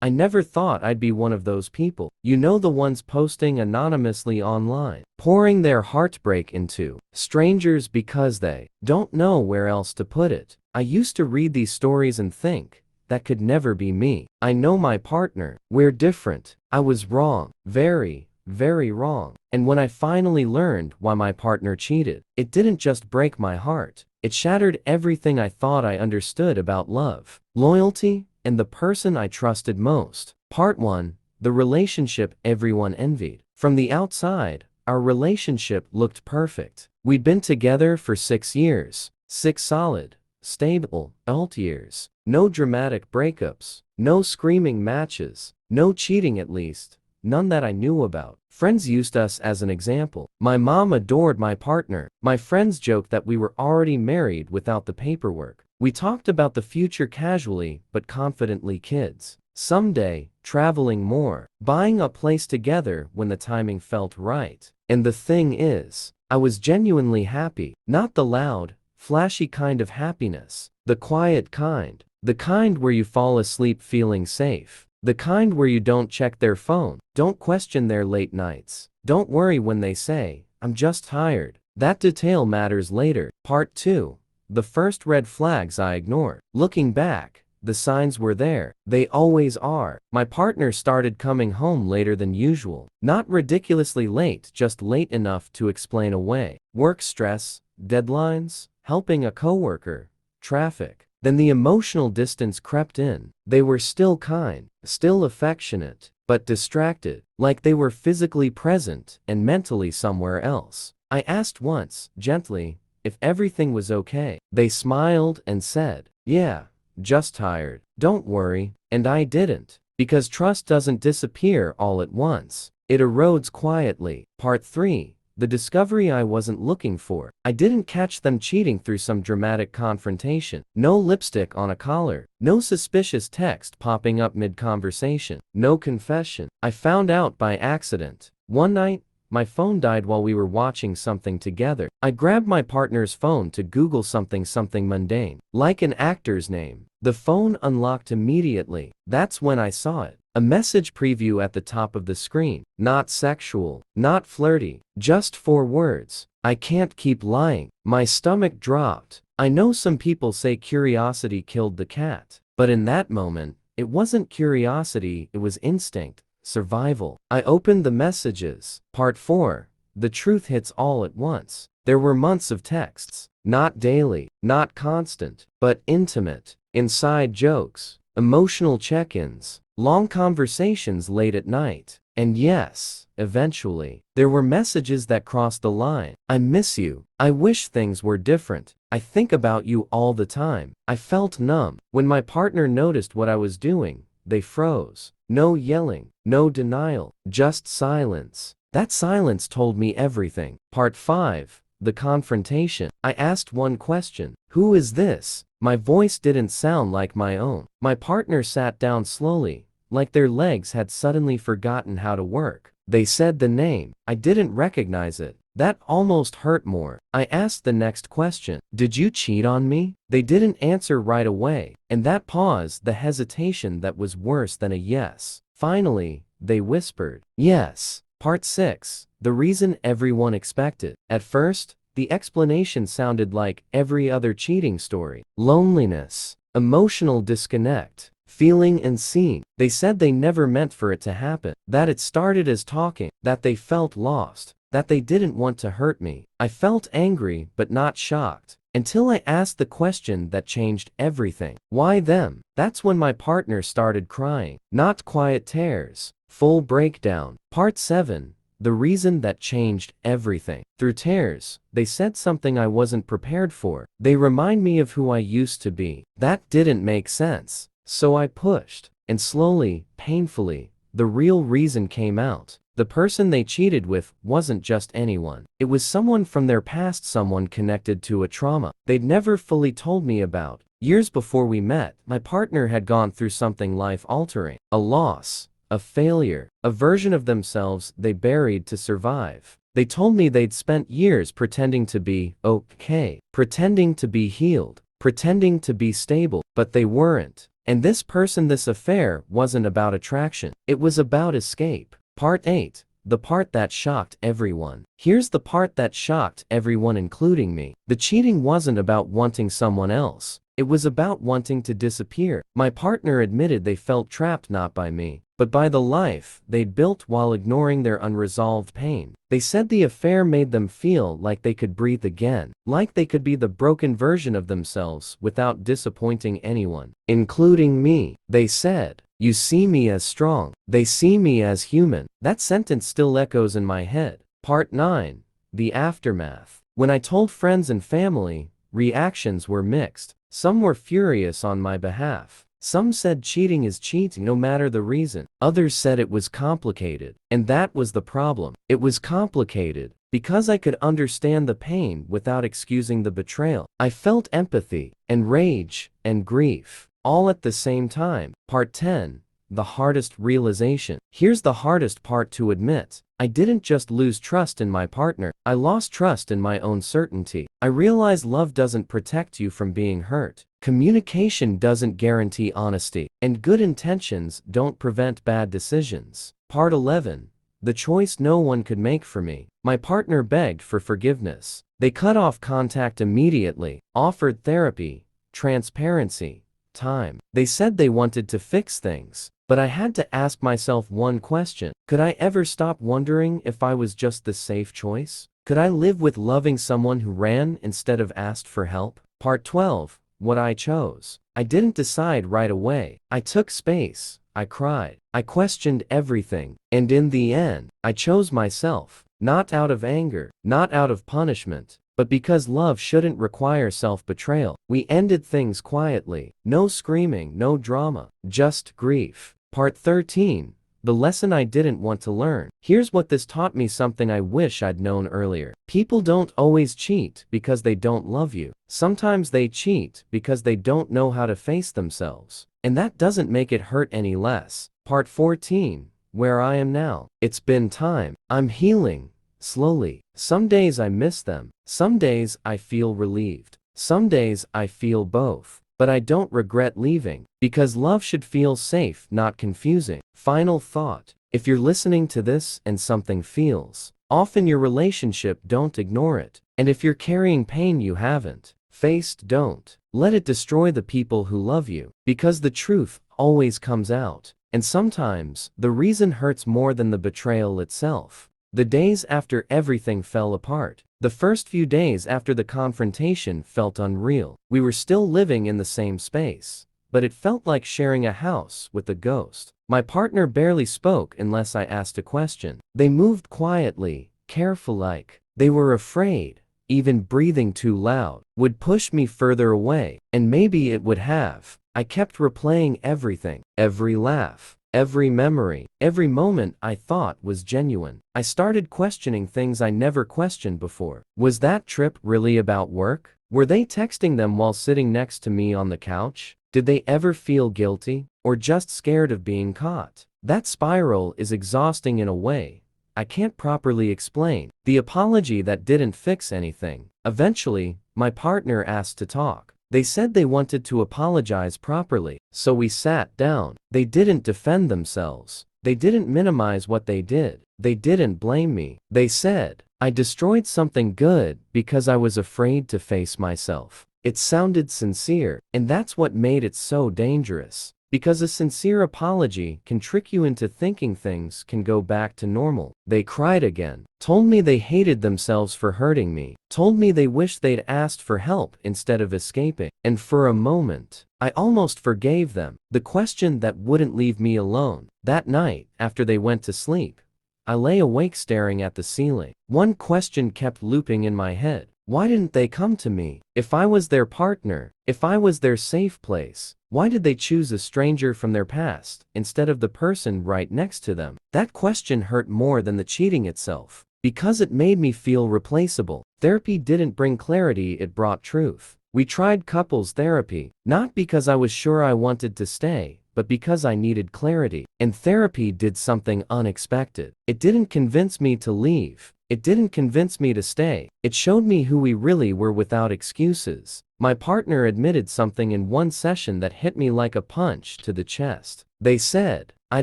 I never thought I'd be one of those people. You know, the ones posting anonymously online, pouring their heartbreak into strangers because they don't know where else to put it. I used to read these stories and think, that could never be me. I know my partner. We're different. I was wrong. Very, very wrong. And when I finally learned why my partner cheated, it didn't just break my heart. It shattered everything I thought I understood about love, loyalty, and the person I trusted most. Part 1. The relationship everyone envied. From the outside, our relationship looked perfect. We'd been together for 6 years. 6 solid, stable, adult years. No dramatic breakups. No screaming matches. No cheating, at least. None that I knew about. Friends used us as an example. My mom adored my partner. My friends joked that we were already married without the paperwork. We talked about the future casually but confidently. Kids. Someday, traveling more. Buying a place together when the timing felt right. And the thing is, I was genuinely happy. Not the loud, flashy kind of happiness. The quiet kind. The kind where you fall asleep feeling safe. The kind where you don't check their phone, don't question their late nights, don't worry when they say, "I'm just tired." That detail matters later. Part 2. The first red flags I ignored. Looking back, the signs were there. They always are. My partner started coming home later than usual. Not ridiculously late, just late enough to explain away work stress, deadlines, helping a coworker, traffic. Then the emotional distance crept in. They were still kind, still affectionate, but distracted, like they were physically present and mentally somewhere else. I asked once, gently, if everything was okay. They smiled and said, "Yeah, just tired. Don't worry." And I didn't. Because trust doesn't disappear all at once. It erodes quietly. Part 3. The discovery I wasn't looking for. I didn't catch them cheating through some dramatic confrontation. No lipstick on a collar. No suspicious text popping up mid-conversation. No confession. I found out by accident. One night, my phone died while we were watching something together. I grabbed my partner's phone to Google something mundane, like an actor's name. The phone unlocked immediately. That's when I saw it. A message preview at the top of the screen. Not sexual, not flirty, just 4 words. I can't keep lying. My stomach dropped. I know some people say curiosity killed the cat, but in that moment, it wasn't curiosity, it was instinct, survival. I opened the messages. Part 4. The truth hits all at once. There were months of texts. Not daily, not constant, but intimate. Inside jokes, emotional check-ins, long conversations late at night. And yes, eventually, there were messages that crossed the line. "I miss you. I wish things were different. I think about you all the time." I felt numb. When my partner noticed what I was doing, they froze. No yelling, no denial, just silence. That silence told me everything. Part 5. The confrontation. I asked one question. "Who is this?" My voice didn't sound like my own. My partner sat down slowly, like their legs had suddenly forgotten how to work. They said the name. I didn't recognize it. That almost hurt more. I asked the next question. "Did you cheat on me?" They didn't answer right away, and that pause, the hesitation that was worse than a yes. Finally, they whispered, "Yes." Part 6. The reason everyone expected. At first, the explanation sounded like every other cheating story. Loneliness, emotional disconnect, feeling unseen. They said they never meant for it to happen, that it started as talking, that they felt lost, that they didn't want to hurt me. I felt angry but not shocked, until I asked the question that changed everything. Why them? That's when my partner started crying. Not quiet tears, full breakdown. Part 7. The reason that changed everything. Through tears, they said something I wasn't prepared for. They remind me of who I used to be. That didn't make sense. So I pushed, and slowly, painfully, the real reason came out. The person they cheated with wasn't just anyone. It was someone from their past, someone connected to a trauma they'd never fully told me about. Years before we met, my partner had gone through something life-altering. A loss, a failure, a version of themselves they buried to survive. They told me they'd spent years pretending to be okay, pretending to be healed, pretending to be stable, but they weren't. And this person, this affair, wasn't about attraction. It was about escape. Part 8. The part that shocked everyone. Here's the part that shocked everyone, including me. The cheating wasn't about wanting someone else. It was about wanting to disappear. My partner admitted they felt trapped not by me, but by the life they'd built while ignoring their unresolved pain. They said the affair made them feel like they could breathe again, like they could be the broken version of themselves without disappointing anyone, including me. They said, "You see me as strong. They see me as human." That sentence still echoes in my head. Part 9. The aftermath. When I told friends and family, reactions were mixed. Some were furious on my behalf. Some said cheating is cheating no matter the reason. Others said it was complicated. And that was the problem. It was complicated because I could understand the pain without excusing the betrayal. I felt empathy and rage and grief all at the same time. Part 10. The hardest realization. Here's the hardest part to admit. I didn't just lose trust in my partner, I lost trust in my own certainty. I realized love doesn't protect you from being hurt. Communication doesn't guarantee honesty, and good intentions don't prevent bad decisions. Part 11. The choice no one could make for me. My partner begged for forgiveness. They cut off contact immediately, offered therapy, transparency, time. They said they wanted to fix things. But I had to ask myself one question. Could I ever stop wondering if I was just the safe choice? Could I live with loving someone who ran instead of asked for help? Part 12. What I chose. I didn't decide right away. I took space. I cried. I questioned everything. And in the end, I chose myself. Not out of anger, not out of punishment, but because love shouldn't require self-betrayal. We ended things quietly. No screaming, no drama, just grief. Part 13. The lesson I didn't want to learn. Here's what this taught me, something I wish I'd known earlier. People don't always cheat because they don't love you. Sometimes they cheat because they don't know how to face themselves. And that doesn't make it hurt any less. Part 14. Where I am now. It's been time. I'm healing. Slowly. Some days I miss them. Some days I feel relieved. Some days I feel both. But I don't regret leaving, because love should feel safe, not confusing. Final thought. If you're listening to this and something feels off in your relationship, don't ignore it. And if you're carrying pain you haven't faced, don't let it destroy the people who love you, because the truth always comes out. And sometimes, the reason hurts more than the betrayal itself. The days after everything fell apart. The first few days after the confrontation felt unreal. We were still living in the same space, but it felt like sharing a house with a ghost. My partner barely spoke unless I asked a question. They moved quietly, careful, like they were afraid. Even breathing too loud would push me further away, and maybe it would have. I kept replaying everything, every laugh, every memory, every moment I thought was genuine. I started questioning things I never questioned before. Was that trip really about work? Were they texting them while sitting next to me on the couch? Did they ever feel guilty? Or just scared of being caught? That spiral is exhausting in a way I can't properly explain. The apology that didn't fix anything. Eventually, my partner asked to talk. They said they wanted to apologize properly, so we sat down. They didn't defend themselves. They didn't minimize what they did. They didn't blame me. They said, "I destroyed something good because I was afraid to face myself." It sounded sincere, and that's what made it so dangerous. Because a sincere apology can trick you into thinking things can go back to normal. They cried again, told me they hated themselves for hurting me, told me they wished they'd asked for help instead of escaping. And for a moment, I almost forgave them. The question that wouldn't leave me alone. That night, after they went to sleep, I lay awake staring at the ceiling. One question kept looping in my head. Why didn't they come to me? If I was their partner, if I was their safe place, why did they choose a stranger from their past instead of the person right next to them? That question hurt more than the cheating itself, because it made me feel replaceable. Therapy didn't bring clarity, it brought truth. We tried couples therapy, not because I was sure I wanted to stay, but because I needed clarity. And therapy did something unexpected. It didn't convince me to leave. It didn't convince me to stay. It showed me who we really were without excuses. My partner admitted something in one session that hit me like a punch to the chest. They said, "I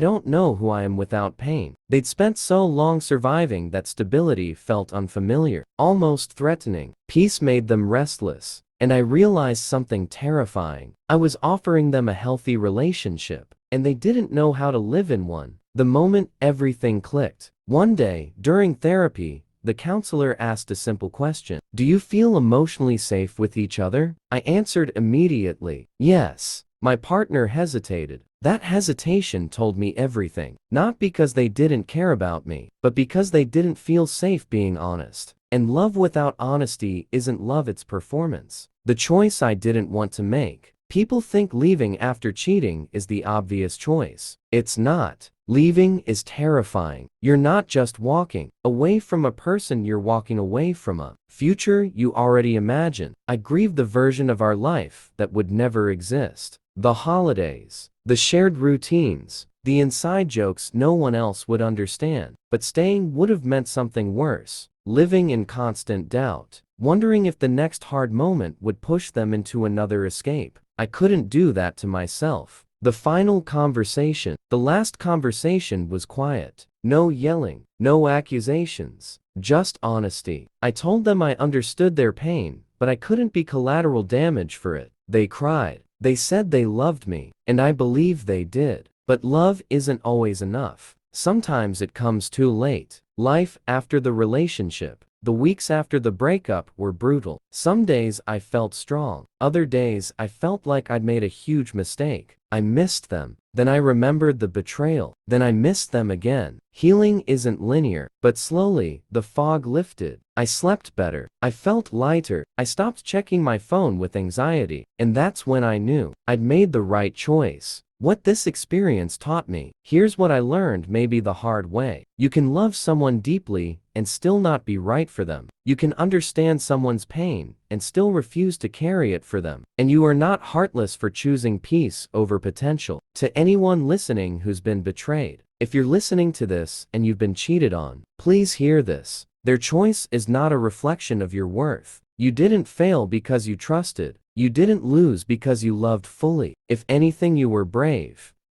don't know who I am without pain." They'd spent so long surviving that stability felt unfamiliar, almost threatening. Peace made them restless. And I realized something terrifying. I was offering them a healthy relationship, and they didn't know how to live in one. The moment everything clicked. One day, during therapy, the counselor asked a simple question. "Do you feel emotionally safe with each other?" I answered immediately, "Yes." My partner hesitated. That hesitation told me everything. Not because they didn't care about me, but because they didn't feel safe being honest. And love without honesty isn't love, it's performance. The choice I didn't want to make. People think leaving after cheating is the obvious choice. It's not. Leaving is terrifying. You're not just walking away from a person, you're walking away from a future you already imagine. I grieved the version of our life that would never exist. The holidays, the shared routines, the inside jokes no one else would understand. But staying would have meant something worse. Living in constant doubt, wondering if the next hard moment would push them into another escape. I couldn't do that to myself. The final conversation, the last conversation, was quiet. No yelling, no accusations, just honesty. I told them I understood their pain, but I couldn't be collateral damage for it. They cried. They said they loved me, and I believe they did. But love isn't always enough. Sometimes it comes too late. Life after the relationship, the weeks after the breakup, were brutal. Some days I felt strong. Other days I felt like I'd made a huge mistake. I missed them. Then I remembered the betrayal. Then I missed them again. Healing isn't linear, but slowly, the fog lifted. I slept better. I felt lighter. I stopped checking my phone with anxiety. And that's when I knew I'd made the right choice. What this experience taught me. Here's what I learned, maybe the hard way. You can love someone deeply and still not be right for them. You can understand someone's pain and still refuse to carry it for them. And you are not heartless for choosing peace over potential. To anyone listening who's been betrayed, if you're listening to this and you've been cheated on, please hear this. Their choice is not a reflection of your worth. You didn't fail because you trusted. You didn't lose because you loved fully. If anything, you were brave.